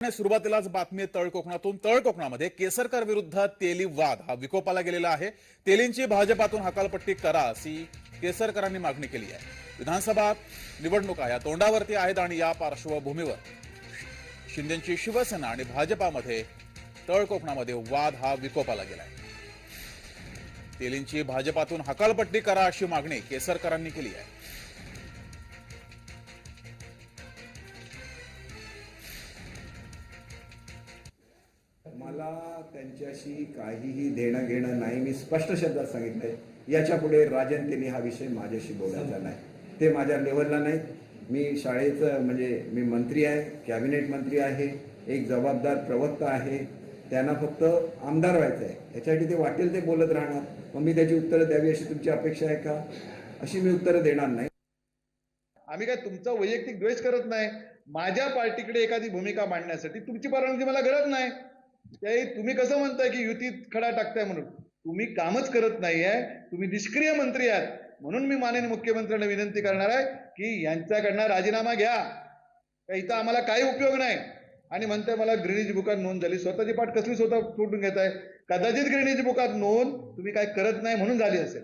सुरुवातीलाच बातमी तळकोकणातून. तळकोकणामध्ये केसरकर विरुद्ध तेली वाद हा विकोपाला गेलेला आहे. तेलींची भाजपातून हकालपट्टी करा अशी केसरकरांनी मागणी केली आहे. विधानसभा निवडणुका या तोंडावरती आहेत आणि या पार्श्वभूमीवर शिंदेची शिवसेना आणि भाजपामध्ये तळकोकणामध्ये वाद हा विकोपाला गेलाय. तेलींची भाजपातून हकालपट्टी करा अशी मागणी केसरकरांनी केली आहे. मला त्यांच्याशी काहीही देणं घेणं नाही. मी स्पष्ट शब्दात सांगितलंय, याच्या पुढे राजन तेली हा विषय माझ्याशी बोलायचा नाही. ते माझ्या लेवलला नाहीत. मी शाळेचं मी मंत्री आहे, कॅबिनेट मंत्री आहे, एक जबाबदार प्रवक्ता आहे. त्यांना फक्त आमदार व्हायचं आहे. याच्यासाठी ते वाटेल ते बोलत राहणार. मग मी त्याची उत्तरं द्यावी अशी तुमची अपेक्षा आहे का? अशी मी उत्तरं देणार नाही. आम्ही काय तुमचा वैयक्तिक द्वेष करत नाही. माझ्या पार्टीकडे एखादी भूमिका मांडण्यासाठी तुमची परवानगी मला गरज नाही. त्याही तुम्ही कसं म्हणताय की युतीत खडा टाकताय म्हणून? तुम्ही कामच करत नाहीये, तुम्ही निष्क्रिय मंत्री आहात. म्हणून मी माननीय मुख्यमंत्र्यांना विनंती करणार आहे की यांच्याकडनं राजीनामा घ्या. इथं आम्हाला काही उपयोग नाही. आणि म्हणताय मला ग्रीनिज बुकात नोंद झाली. स्वतःची पाठ कसली स्वतः फोडून घेताय? कदाचित ग्रीनिज बुकात नोंद तुम्ही काय करत नाही म्हणून झाली असेल.